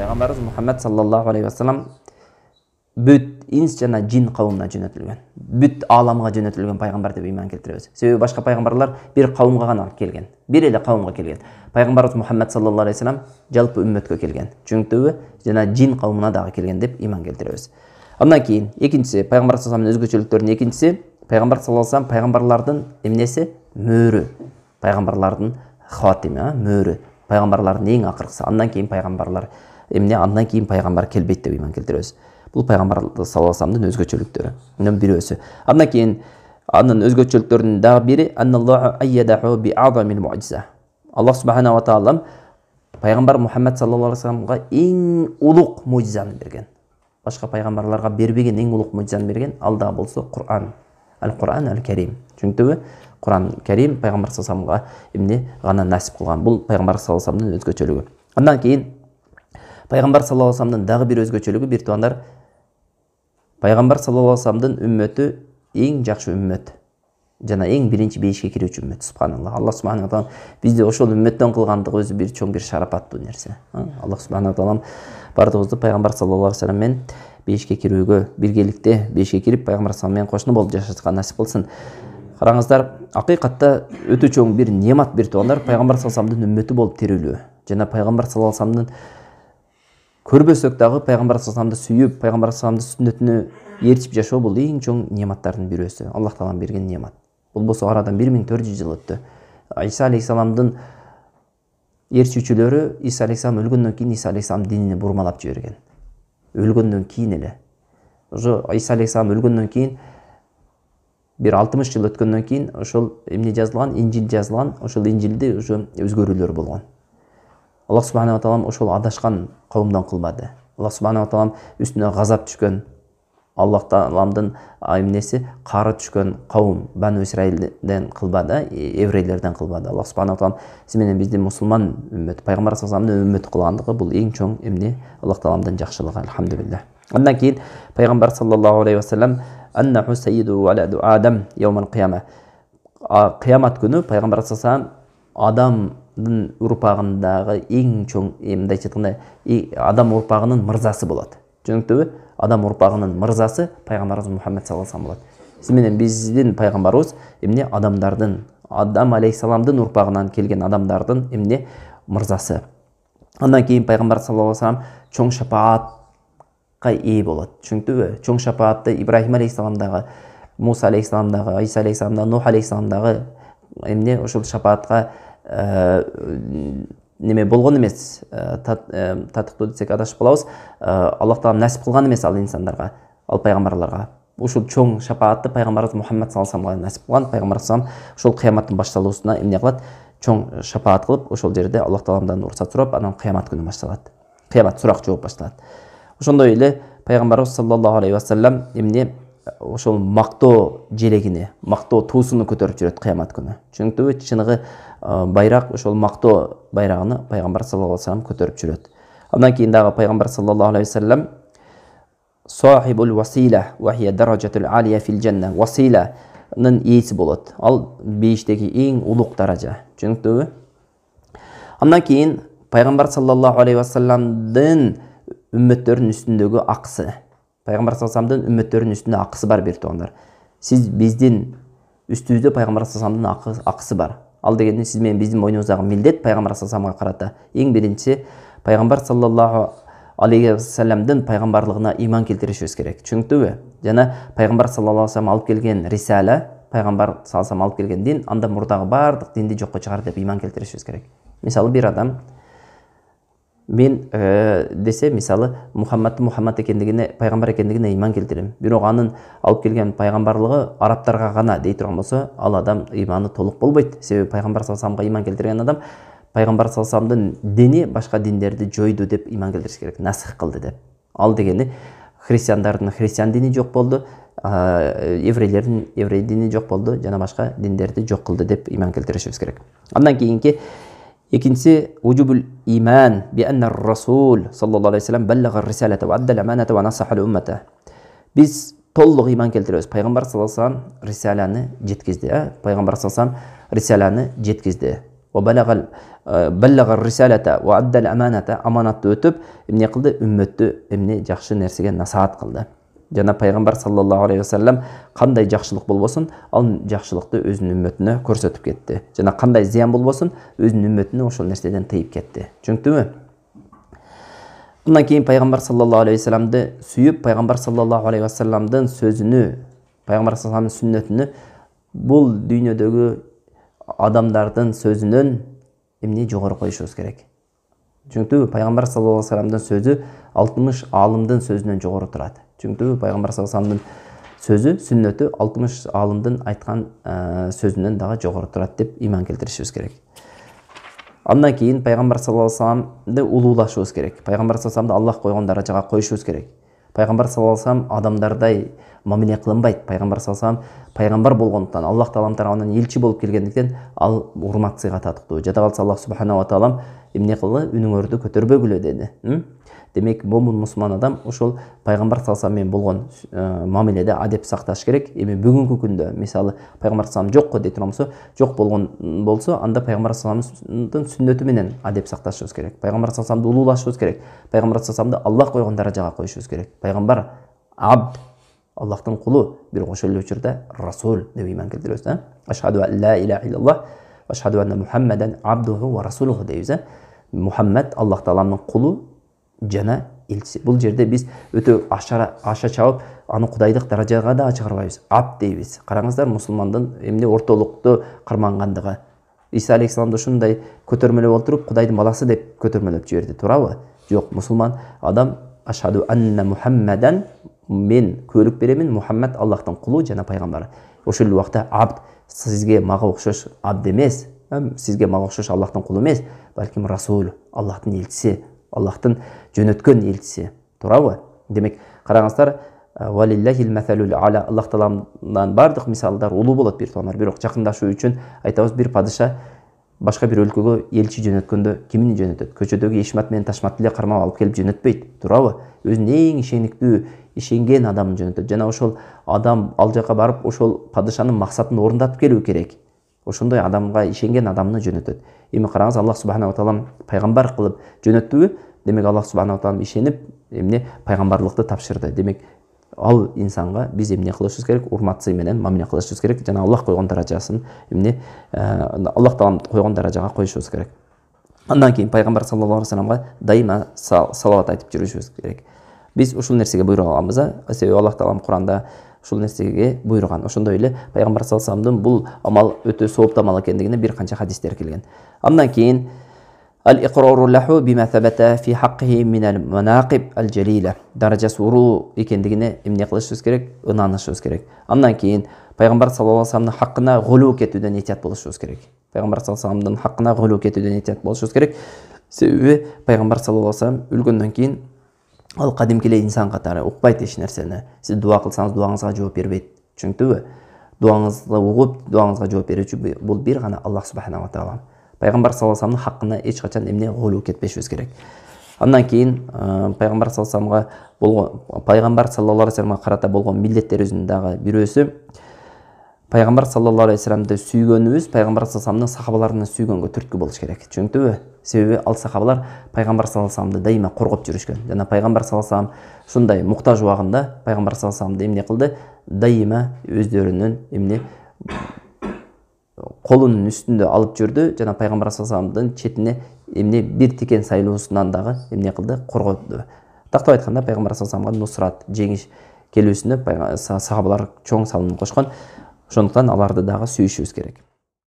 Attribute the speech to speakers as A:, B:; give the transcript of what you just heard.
A: Пайғамбарыбыз Мұхаммед саллаллаху алейхи вассалам бүт инс жана жин кауымына жөнөтүлгөн, бүт ааламга жөнөтүлгөн пайгамбар деп иман келтиребиз. Себеби башка пайгамбарлар бир кауымга гана келген, бир эле кауымга келген. Пайгамбарыбыз Мұхаммед саллаллаху алейхи вассалам жалпы үммөткө келген, чүнктүбү жана жин кауымуна дагы келген деп иман келтиребиз. Андан кийин экинчиси пайгамбар саллаллаху алейхи вассаламдын өзгөчөлүктөрүнүн экинчиси пайгамбар саллаллаху алейхи вассалам пайгамбарлардын эмнеси? Мөөрү. Пайгамбарлардын хатими, мөөрү. Пайгамбарлардын эң акыркысы. Андан кийин пайгамбарлар эмне? Андан кийин пайгамбар келбейт деп иман келтиребиз. Бул пайгамбар саллаллаху алейхи вассаламдын өзгөчөлүктөрү. Мунун бирөөсү. Андан кийин анын өзгөчөлүктөрүнүн дагы бири анналлаху айядаху би азамил муъжиза. Аллах субханаху ва таала пайгамбар Мухаммед саллаллаху алейхи вассаламга эң улук муъжизаны берген. Башка пайгамбарларга бербеген эң улук муъжизаны берген. Ал да болсо Кур'ан. Ал-Кур'ан аль-Карим. Чүнктүбү? Кур'ан Карим пайгамбар саллаллаху алейхи вассаламга эмне гана насип кылган. Бул пайгамбар саллаллаху алейхи вассаламдын өзгөчөлүгү. Андан кийин пайгамбар саллаллаху алейхи вассаламдын дагы бир өзгөчөлүгү, бир туугандар, пайгамбар саллаллаху алейхи вассаламдын үммөтү эң жакшы үммөт жана эң биринчи бейишке кирүүчү үммөт. Субханаллах. Аллах субханаху ва таала бизди ошол үммөттөн кылгандыгы өзү бир чоң бир шарапаттуу нерсе. Аллах субханаху ва таала бардыгыбызды пайгамбар саллаллаху алейхи вассалам менен бейишке кирүүгө, биргеликте бейишке кирип пайгамбар саллаллаху алейхи вассалам менен кошуна болуп жашашка насип кылсын. Караңыздар, акыйкатта өтө чоң бир немат бир туугандар пайгамбар саллаллаху алейхи вассаламдын үммөтү болуп тирилүү жана пайгамбар саллаллаху алейхи вассаламдын көрбөсөк дагы пайгамбар саллаллаху алейхи вассаламды сүйүп, пайгамбар саллаллаху алейхи вассаламдын сүннөтүнө ээрчип жашоо бул эң чоң нематтардын бирөөсү. Аллах таалам берген немат. Бул болсо арадан 1400 жыл өттү. Иса алейхисаламдын ээрчүүчүлөрү Иса алейхисалам өлгөндөн кийин Иса алейхисалам динини бурмалап жиберген. Өлгөндөн кийин эле. Ошо Иса алейхисалам өлгөндөн кийин бир 60 жыл өткөндөн кийин ошол эмне жазылган, Инжил жазылган, ошол Инжилде ошо өзгөрүүлөр болгон. Аллах субханаху ва таала ошол адашкан кауымдан кылбады. Аллах субханаху ва таала үстүнө газап түшкөн, Аллах тааламдын эмнеси кары түшкөн кауым Бану Исраилден кылбады, еврейлерден кылбады. Аллах субханаху ва таала сиз менен бизди мусулман үммөт, пайгамбар саллаллаху алейхи вассаламдын үммөтү кылгандыгы бул эң чоң эмне? Аллах тааламдын жакшылыгы, алхамдулилlah. Андан кийин пайгамбар саллаллаху алейхи вассалам аннаху саййиду валаду адам яумал кияма. Кыямат күнү пайгамбар саллаллаху алейхи адамдын урпагындагы эң чоң мындайча айтканда адам урпагынын мырзасы болот. Түшүнүктүбү? Адам урпагынын мырзасы пайгамбарыбыз Мухаммед саллаллаху алейхи вассалам болот. Сиз менен биздин пайгамбарыбыз эмне? Адамдардын, Адам алейхисаламдын урпагынан келген адамдардын эмне? Мырзасы. Андан кийин пайгамбар саллаллаху алейхи вассалам чоң шапаатка ээ болот. Түшүнүктүбү? Чоң шапаатты Ибрахим алейхисаламдагы, Муса алейхисаламдагы, Иса алейхисаламдагы, Нух алейхисаламдагы эмне? Ошол шапаатка неме болгон эмес, татыктуу десек адашып калабыз. Аллах таала насип кылган эмес ал инсандарга, ал пайгамбарларга. Ушул чоң шапаатты пайгамбарыбыз Мухаммед саллаллаху алейхи вассаламга насип кылган. Пайгамбар саллаллаху алейхи вассалам ошол кыяматтын башталуусуна эмне кылат? Чоң шапаат кылып, ошол жерде Аллах тааламдан уруксат сурап, анан кыямат күнү башталат. Кыямат сурак жооп башталат. Ошондой эле пайгамбарыбыз саллаллаху алейхи вассалам эмне? Ошол мактоо желегини, мактоо туусуну көтөрүп жүрөт кыямат күнү. Чүнүктүбү? Чыныгы байрак, ошол мактоо байрагын пайгамбар саллаллаху алейхи вассалам көтөрүп жүрөт. Андан кийин дагы пайгамбар саллаллаху алейхи вассалам сахибул васила ва хия даражатул алия фил жанна. Василанын ээси болот. Ал бейиштеги эң улук даража. Түшүнүктүбү? Андан кийин пайгамбар саллаллаху алейхи вассаламдын үммөттөрүнүн үстүндөгү акысы. Пайгамбар саллаллаху алейхи вассаламдын үммөттөрүнүн үстүндө акысы бар бир туугандар. Сиз биздин үстүбүздө пайгамбар саллаллаху алейхи вассаламдын акысы бар. Ал дегенде сиз менен биздин мойнубуздагы милдет пайгамбар саллаллаху алейхи вассаламга карата эң биринчи пайгамбар саллаллаху алейхи вассаламдын пайгамбарлыгына иман келтиришибиз керек. Түшүнүктүбү? Жана пайгамбар саллаллаху алейхи вассалам алып келген рисала, пайгамбар саллаллаху алейхи вассалам алып келген дин андан мурдагы бардык динди жокко чыгар деп иман келтиришибиз керек. Мисалы бир адам мен десе, мисалы Мухаммад экендигине, пайгамбар экендигине иман келтирем. Бирок анын алып келген пайгамбарлыгы арабтарга гана дей турган болсо, ал адам иманы толук болбойт. Себеби пайгамбар саллаллаху алейхи вассаламга иман келтирген адам пайгамбар саллаллаху алейхи вассаламдын дини башка диндерди жойду деп иман келтириш керек, насых кылды деп. Ал дегени христиандардын христиан дини жок болду, еврейлердин еврей дини жок болду, жана башка диндерди жок кылды деп иман келтиришибиз керек. Андан кийинки экинчиси уджубул иман би анна расул саллаллаху алейхи вассалам баллага рисалата ва аддал аманата ва насаха уммата. Биз толук иман келтиребиз. Пайгамбар саллаллаху алейхи вассалам рисаланы жеткизди, пайгамбар саллаллаху алейхи вассалам рисаланы жеткизди. баллага рисалата ва аддал аманата, аманатты өтүп эмне кылды, үммөттү эмне жакшы нерсеге насаат кылды. Жана пайгамбар саллаллаху алейхи вассалам кандай жакшылык болбосун, ал жакшылыкты өзүнүн үммөтүнө көрсөтүп кетти. Жана кандай зыян болбосун, өзүнүн үммөтүнө ошол нерседен тыйып кетти. Түшүнүктүбү? Bundan keyin пайгамбар саллаллаху алейхи вассаламды сүйүп, пайгамбар саллаллаху алейхи вассаламдын сөзүнү, пайгамбар саллаллаху алейхи вассаламдын сүннөтүнү бул дүйнөдөгү адамдардын сөзүнөн эмне жогору коюшубуз керек. Түшүнүктүбү? Пайгамбар саллаллаху алейхи вассаламдын сөзү 60 алымдын сөзүнөн жогору турат. Түшүнүктүбү? Пайгамбар саллаллаху алейхи вассаламдын сөзү, сүннөтү 60 алымдын айткан сөзүнөн дагы жогору турат деп иман келтиришибиз керек. Андан кейін пайгамбар саллаллаху алейхи вассаламды улуулашыбыз керек. Пайгамбар саллаллаху алейхи вассаламды Аллах койгон даражага коюшубуз керек. Пайгамбар саллаллаху алейхи вассалам адамдардай мамиле кылынбайт. Пайгамбар саллаллаху алейхи вассалам пайгамбар болгондуктан, Аллах таалам тарабынан элчи болуп келгендиктен ал урмат сыйга татыктуу. Жада калса Аллах субханаху ва таалам эмне кылды? Үнүңөрдү көтөрбөгүлө деди. Демек, момун мусулман адам ошол пайгамбар саллаллаху алейхи вассалам менен болгон мамиледе адеп сакташ керек. Эми бүгүнкү күндө мисалы пайгамбар саллаллаху алейхи вассалам жокко дей турмусу, жок болгон болсо, анда пайгамбар саллаллаху алейхи вассаламдын сүннөтү менен адеп сакташыбыз керек. Пайгамбар саллаллаху алейхи вассаламды улуулашыбыз керек. Пайгамбар саллаллаху алейхи вассаламды Аллах койгон даражага коюшубуз керек. Пайгамбар абд, Аллахтын кулу, бирок ошол эле учурда расул деп иман келтиребиз. Ашхаду ан ла иляха иллаллах ва ашхаду анна Мухаммадан абдуху ва расулуху дейбиз. Мухаммад Аллах тааламдын кулу жана элчиси. Бул жерде биз өтө аша чабып, аны кудайдык даражага да чыгарбайбыз. Абд дейбиз. Караңыздар, мусулмандын эмне ортолукту кармангандыгы. Иса алейхиссаламды ушундай көтөрмөлөп отуруп, кудайдын баласы деп көтөрмөлөп жиберди, туурабы? Жок, мусулман адам ашхаду анна Мухаммадан, мен күбөлүк беремин, Мухаммад Аллахтын кулу жана пайгамбары. Ошол эле убакта абд сизге мага окшош абд эмес, сизге мага окшош Аллахтын кулу эмес, балким расул, Аллахтын элчиси, Аллахтын жөнөткөн элчиси, туурабы? Демек, караңыздар, валиллахил масалул аля, Аллах тааламдан бардык мисалдар улуу болот бир тоонор, бирок жакындашуу үчүн айтабыз, бир падыша башка бир өлкөгө элчи жөнөткөндө кимин жөнөтөт? Көчөдөгү ешмат менен ташмат эле кармап алып келип жөнөтпөйт, туурабы? Өзүнүн эң ишениктүү, ишенген адамын жөнөтөт. Жана ошол адам ал жака барып, ошол падышанын максатын орундатып келүү керек. Ошондой адамга ишенген адамны жөнөтөт. Эми караңыз, Аллах субханаху ва таалам пайгамбар кылып жөнөттүбү? Демек, Аллах субханаху ва таалам ишенип, эмне пайгамбарлыкты тапшырды. Демек, ал инсанга биз эмне кылышыбыз керек? Урмат сый менен мамиле кылышыбыз керек. Жана Аллах койгон даражасын эмне Аллах таалам койгон даражага коюшубуз керек. Андан кийин пайгамбар саллаллаху алейхи вассаламга дайыма салават айтып жүрүшүбүз керек. Биз ушул нерсеге буйрук алганбыз, себеби Аллах таалам Куранда ушул нерсеге буйруган. Ошондой эле пайгамбар саллаллаху алейхи вассаламдын бул амал өтө сооптуу амал экендигине бир канча хадистер келген. Андан кийин al-iqraru lahu bima thabata fi haqqihi min al-manaqib al-jalila. Даражасы уруу экендигине эмне кылышыбыз керек? Ынанышыбыз керек. Андан кийин пайгамбар саллаллаху алейхи вассаламдын хаккына гулу кетүүдөн этият болушубуз керек. Пайгамбар саллаллаху алейхи вассаламдын хаккына гулу кетүүдөн этият болушубуз керек. Себеби пайгамбар саллаллаху алейхи вассалам өлгөндөн кийин ал кадимки эле инсан катары укпайт эч нерсени. Сиз дуа кылсаңыз, дуаңызга жооп бербейт. Түшүнүктүбү? Дуаңызды угуп, дуаңызга жооп берүүчү бул бир гана Аллах субханаху ва таала. Пайгамбар саллаллаху алейхи вассаламдын хаккына эч качан эмне гулу кетпешибиз керек. Андан кийин пайгамбар саллаллаху алейхи вассаламга болгон, пайгамбар саллаллаху алейхи вассаламга карата болгон милдеттерибиздин дагы бирөөсү пайгамбар саллаллаху алейхи вассаламды сүйгөнүбүз пайгамбар саллаллаху алейхи вассаламдын сахабаларын сүйгөнгө түрткү болуш керек. Түшүнүктүбү? Себеби ал сахабалар пайгамбар саллаллаху алейхи вассаламды дайыма коргоп жүрүшкөн. Жана пайгамбар саллаллаху алейхи вассалам ушундай муктаж убагында пайгамбар саллаллаху алейхи вассаламды эмне кылды? Дайыма өздөрүнүн эмне колунун үстүндө алып жүрдү. Жана пайгамбар саллаллаху алейхи вассаламдын четине эмне бир тикен сайлоосунан дагы эмне кылды? Коргоду. Тактап айтканда пайгамбар саллаллаху алейхи вассаламга нусрат, жеңиш келүүсүнө сахабалар чоң салым кошкон. Ошондуктан аларды дагы сүйүшүбүз керек.